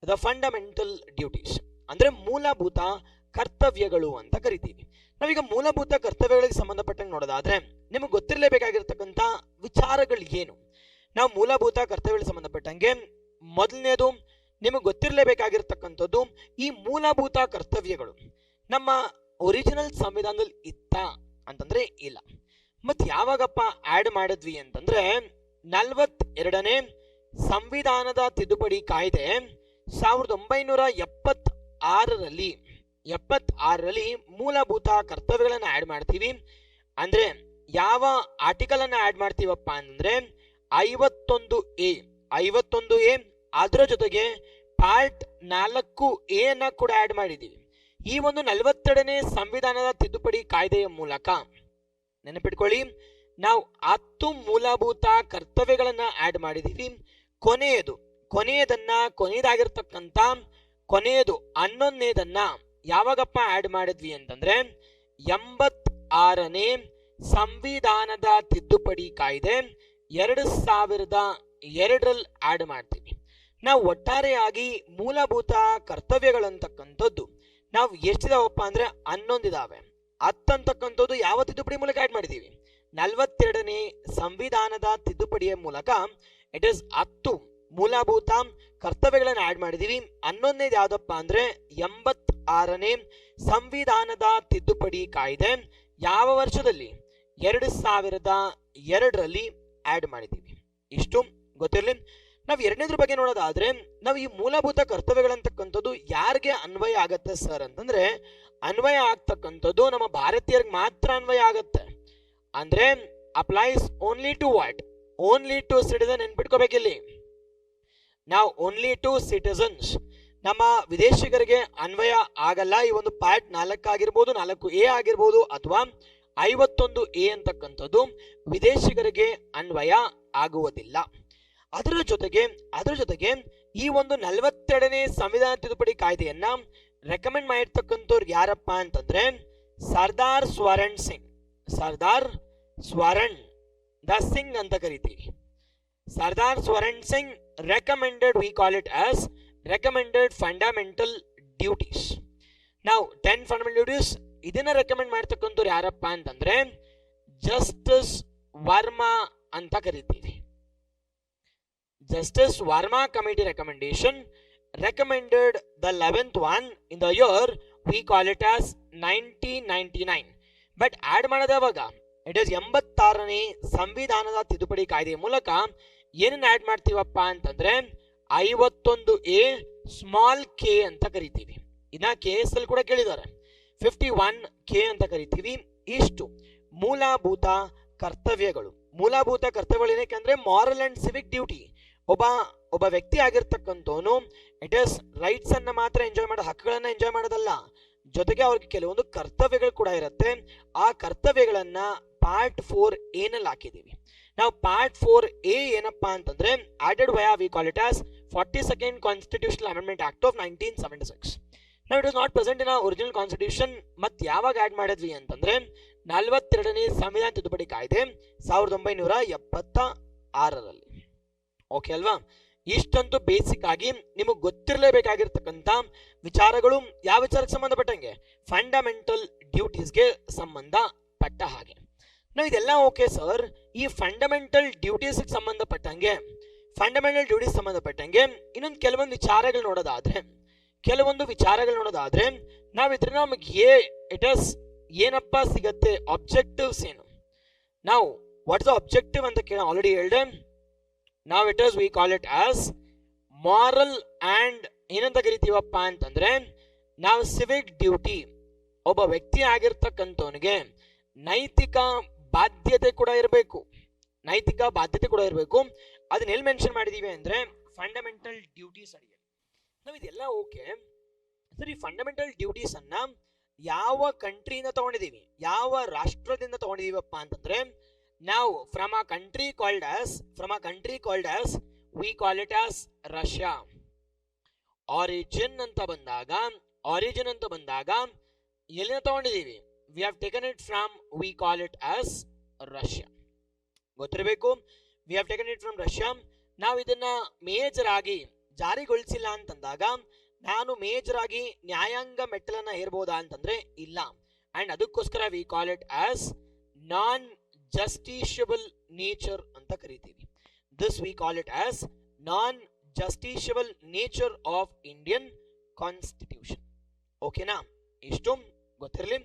The fundamental duties ಅಂದ್ರೆ ಮೂಲಭೂತ ಕರ್ತವ್ಯಗಳು ಅಂತ ಕರಿತೀವಿ. ನಾವೀಗ ಮೂಲಭೂತ ಕರ್ತವ್ಯಗಳಿಗೆ ಸಂಬಂಧಪಟ್ಟಂಗೆ ನೋಡೋದಾದ್ರೆ ನಿಮಗೆ ಗೊತ್ತಿರಲೇಬೇಕಾಗಿರ್ತಕ್ಕಂಥ ವಿಚಾರಗಳು ಏನು? ನಾವು ಮೂಲಭೂತ ಕರ್ತವ್ಯಗಳಿಗೆ ಸಂಬಂಧಪಟ್ಟಂಗೆ ಮೊದಲನೇದು ನಿಮಗೆ ಗೊತ್ತಿರಲೇಬೇಕಾಗಿರ್ತಕ್ಕಂಥದ್ದು, ಈ ಮೂಲಭೂತ ಕರ್ತವ್ಯಗಳು ನಮ್ಮ ಒರಿಜಿನಲ್ ಸಂವಿಧಾನದಲ್ಲಿ ಇತ್ತ ಅಂತಂದ್ರೆ ಇಲ್ಲ. ಮತ್ ಯಾವಾಗಪ್ಪ ಆಡ್ ಮಾಡಿದ್ವಿ ಅಂತಂದ್ರೆ 42ನೇ ಸಂವಿಧಾನದ ತಿದ್ದುಪಡಿ ಕಾಯ್ದೆ 1976ರಲ್ಲಿ ಮೂಲಭೂತ ಕರ್ತವ್ಯಗಳನ್ನ ಆಡ್ ಮಾಡ್ತೀವಿ. ಅಂದ್ರೆ ಯಾವ ಆರ್ಟಿಕಲ್ ಅನ್ನ ಆಡ್ ಮಾಡ್ತೀವಪ್ಪ ಅಂದ್ರೆ 51A ಅದರ ಜೊತೆಗೆ ಪಾರ್ಟ್ 4A ಅನ್ನ ಕೂಡ ಆಡ್ ಮಾಡಿದೀವಿ. ಈ ಒಂದು 42ನೇ ಸಂವಿಧಾನದ ತಿದ್ದುಪಡಿ ಕಾಯ್ದೆಯ ಮೂಲಕ ನೆನಪಿಟ್ಕೊಳ್ಳಿ, ನಾವು 10 ಮೂಲಭೂತ ಕರ್ತವ್ಯಗಳನ್ನ ಆಡ್ ಮಾಡಿದೀವಿ. ಕೊನೆಯದಾಗಿರ್ತಕ್ಕಂಥ 11ನೇದನ್ನ ಯಾವಾಗಪ್ಪ ಆಡ್ ಮಾಡಿದ್ವಿ ಅಂತಂದ್ರೆ 86ನೇ ಸಂವಿಧಾನದ ತಿದ್ದುಪಡಿ ಕಾಯ್ದೆ 2002ರಲ್ಲಿ ಆಡ್ ಮಾಡ್ತೀವಿ. ನಾವು ಒಟ್ಟಾರೆಯಾಗಿ ಮೂಲಭೂತ ಕರ್ತವ್ಯಗಳಂತಕ್ಕಂಥದ್ದು ನಾವು ಎಷ್ಟಿದಾವಪ್ಪ ಅಂದ್ರೆ 11 ಇದಾವೆ. 10 ಅಂತಕ್ಕಂಥದ್ದು ಯಾವ ತಿದ್ದುಪಡಿ ಮೂಲಕ ಆಡ್ ಮಾಡಿದೀವಿ? 42ನೇ ಸಂವಿಧಾನದ ತಿದ್ದುಪಡಿಯ ಮೂಲಕ ಇಟ್ ಇಸ್ 10 ಮೂಲಭೂತ ಕರ್ತವ್ಯಗಳನ್ನು ಆಡ್ ಮಾಡಿದೀವಿ. 11ನೇದು ಯಾವ್ದಪ್ಪ ಅಂದ್ರೆ 86ನೇ ಸಂವಿಧಾನದ ತಿದ್ದುಪಡಿ ಕಾಯ್ದೆ ಯಾವ ವರ್ಷದಲ್ಲಿ? 2002ರಲ್ಲಿ ಆಡ್ ಮಾಡಿದೀವಿ. ಇಷ್ಟು ಗೊತ್ತಿರಲಿ. ನಾವು ಎರಡನೇದ್ರ ಬಗ್ಗೆ ನೋಡೋದಾದ್ರೆ ನಾವು ಈ ಮೂಲಭೂತ ಕರ್ತವ್ಯಗಳಂತಕ್ಕಂಥದ್ದು ಯಾರಿಗೆ ಅನ್ವಯ ಆಗತ್ತೆ ಸರ್ ಅಂತಂದ್ರೆ, ಅನ್ವಯ ಆಗ್ತಕ್ಕಂಥದ್ದು ನಮ್ಮ ಭಾರತೀಯರಿಗೆ ಮಾತ್ರ ಅನ್ವಯ ಆಗತ್ತೆ. ಅಂದ್ರೆ applies only to what? Only to citizen. ನೆನ್ಪಿಟ್ಕೋಬೇಕಿಲ್ಲಿ ನಾವು ಓನ್ಲಿ ಟು ಸಿಟಿಸನ್ಸ್, ನಮ್ಮ ವಿದೇಶಿಗರಿಗೆ ಅನ್ವಯ ಆಗಲ್ಲ. ಈ ಒಂದು ಪಾರ್ಟ್ 4 ಆಗಿರ್ಬೋದು, 4A ಆಗಿರ್ಬೋದು, ಅಥವಾ 51A ಅಂತಕ್ಕಂಥದ್ದು ವಿದೇಶಿಗರಿಗೆ ಅನ್ವಯ ಆಗುವುದಿಲ್ಲ. ಅದರ ಜೊತೆಗೆ ಈ ಒಂದು 42ನೇ ಸಂವಿಧಾನ ತಿದ್ದುಪಡಿ ಕಾಯ್ದೆಯನ್ನ ರೆಕಮೆಂಡ್ ಮಾಡಿರ್ತಕ್ಕಂಥವ್ರು ಯಾರಪ್ಪ ಅಂತಂದ್ರೆ ಸರ್ದಾರ್ ಸ್ವರಣ್ ಸಿಂಗ್ ಅಂತ ಕರಿತೀವಿ. Sardar Swaran Singh recommended, V call it as recommended fundamental duties. ನಾವು 10 ಫಂಡಮೆಂಟಲ್ ಡ್ಯೂಟೀಸ್ ಇದನ್ನ ರೆಕಮೆಂಡ್ ಮಾಡ್ತಕ್ಕಂಥವ್ರು ಯಾರಪ್ಪ ಅಂತಂದ್ರೆ ಜಸ್ಟಿಸ್ ವರ್ಮಾ ಅಂತ ಕರಿತೀವಿ. Justice Verma Committee recommendation recommended the 11th one in the year, we call it as 1999. But add ಮಾಡಿದವಾಗ it is 86ನೇ ಸಂವಿಧಾನದ ತಿದ್ದುಪಡಿ ಕಾಯ್ದೆಯ ಮೂಲಕ ಏನನ್ನ ಆಡ್ ಮಾಡ್ತೀವಪ್ಪ ಅಂತಂದ್ರೆ 51A ಸ್ಮಾಲ್ ಕೆ ಅಂತ ಕರಿತೀವಿ. ಇದನ್ನ KS ಅಲ್ಲಿ ಕೂಡ ಕೇಳಿದ್ದಾರೆ. 51K ಅಂತ ಕರಿತೀವಿ. ಇಷ್ಟು ಮೂಲಭೂತ ಕರ್ತವ್ಯಗಳು. ಮೂಲಭೂತ ಕರ್ತವ್ಯಗಳು ಏನಕ್ಕೆ ಅಂದ್ರೆ ಮಾರಲ್ ಅಂಡ್ ಸಿವಿಕ್ ಡ್ಯೂಟಿ. ಒಬ್ಬ ವ್ಯಕ್ತಿ ಆಗಿರ್ತಕ್ಕಂಥವನು ಇಟ್ ಇಸ್ ರೈಟ್ಸ್ ಅನ್ನ ಮಾತ್ರ ಎಂಜಾಯ್ ಮಾಡೋ, ಹಕ್ಕುಗಳನ್ನ ಎಂಜಾಯ್ ಮಾಡೋದಲ್ಲ, ಜೊತೆಗೆ ಅವ್ರಿಗೆ ಕೆಲವೊಂದು ಕರ್ತವ್ಯಗಳು ಕೂಡ ಇರುತ್ತೆ. ಆ ಕರ್ತವ್ಯಗಳನ್ನ ಪಾರ್ಟ್ 4A ನಲ್ಲಿ ಹಾಕಿದೀವಿ. ನಾವು ಪಾರ್ಟ್ 4A ಏನಪ್ಪಾ ಅಂತಂದ್ರೆ added via V call it as 42nd constitutional amendment act of 1976. ನಾವು it is not present in original constitution. ಮತ್ತೆ ಯಾವಾಗ ಆಡ್ ಮಾಡಿದ್ವಿ ಅಂತಂದ್ರೆ 42ನೇ ಸಂವಿಧಾನ ತಿದ್ದುಪಡಿ ಕಾಯ್ದೆ 1976ರಲ್ಲಿ. ಓಕೆ ಅಲ್ವಾ? ಇಷ್ಟಂತೂ ಬೇಸಿಕ್ ಆಗಿ ನಿಮಗೆ ಗೊತ್ತಿರಲೇಬೇಕಾಗಿರ್ತಕ್ಕಂಥ ವಿಚಾರಗಳು. ಯಾವ ವಿಚಾರಕ್ಕೆ ಸಂಬಂಧಪಟ್ಟಂಗೆ? ಫಂಡಮೆಂಟಲ್ ಡ್ಯೂಟೀಸ್ಗೆ ಸಂಬಂಧಪಟ್ಟ ಹಾಗೆ. ನಾವು ಇದೆಲ್ಲ ಓಕೆ ಸರ್. ಈ ಫಂಡಮೆಂಟಲ್ ಡ್ಯೂಟೀಸ್ ಸಂಬಂಧಪಟ್ಟಂಗೆ ಇನ್ನೊಂದು ಕೆಲವೊಂದು ವಿಚಾರಗಳು ನೋಡೋದಾದ್ರೆ ನಾವು ಇದ್ರ ನಮಗೆ ಇಟ್ ಇಸ್ ಏನಪ್ಪ ಸಿಗತ್ತೆ, ಆಬ್ಜೆಕ್ಟಿವ್ಸ್ ಏನು? ನಾವು ವಾಟ್ ಇಸ್ ಆಬ್ಜೆಕ್ಟಿವ್ ಅಂತ ಕೇಳ ಆಲ್ರೆಡಿ ಹೇಳಿದೆ. ನಾವು it is V call it as moral and ಏನಂತ ಕರಿತೀವಪ್ಪ ಅಂತಂದ್ರೆ ನಾವು ಸಿವಿಕ್ ಡ್ಯೂಟಿ. ಒಬ್ಬ ವ್ಯಕ್ತಿ ಆಗಿರ್ತಕ್ಕಂಥವನಿಗೆ ನೈತಿಕ ಬಾಧ್ಯತೆ ಕೂಡ ಇರಬೇಕು. ಅದನ್ನ ಎಲ್ಲಿ ಮೆನ್ಷನ್ ಮಾಡಿದೀವಿ ಅಂದ್ರೆ ಫಂಡಮೆಂಟಲ್ ಡ್ಯೂಟೀಸ್ ಅಡಿಗೆ. ನಾವು ಇದೆಲ್ಲ ಓಕೆ ಸರ್. ಈ ಫಂಡಮೆಂಟಲ್ ಡ್ಯೂಟೀಸ್ ಅನ್ನ ಯಾವ ಕಂಟ್ರಿಯಿಂದ ತಗೊಂಡಿದೀವಿ, ಯಾವ ರಾಷ್ಟ್ರದಿಂದ ತಗೊಂಡಿದೀವಪ್ಪ ಅಂತಂದ್ರೆ ನಾವು from a country called as we call it as Russia. Origin ಅಂತ ಬಂದಾಗ ಎಲ್ಲಿಂದ ತಗೊಂಡಿದೀವಿ? We have taken it from we call it as Russia. ಗೊತ್ತಿರಬೇಕು, we have taken it from Russia. ನಾವು ಇದನ್ನ ಮೇಜರ್ ಆಗಿ ಜಾರಿಗೊಳಿಸಿಲ್ಲ ಅಂತಂದಾಗ ನಾನು ಮೇಜರ್ ಆಗಿ ನ್ಯಾಯಾಂಗ ಮೆಟ್ಟಲನ್ನ ಏರ್ಬೋದಾ ಅಂತಂದ್ರೆ ಇಲ್ಲ. ಅಂಡ್ ಅದಕ್ಕೋಸ್ಕರ we call it as non justiciable nature ಅಂತ ಕರಿತೀವಿ. This we call it as non justiciable nature of Indian constitution. ಓಕೆನಾ? ಇಷ್ಟು ಗೊತ್ತಿರಲಿ.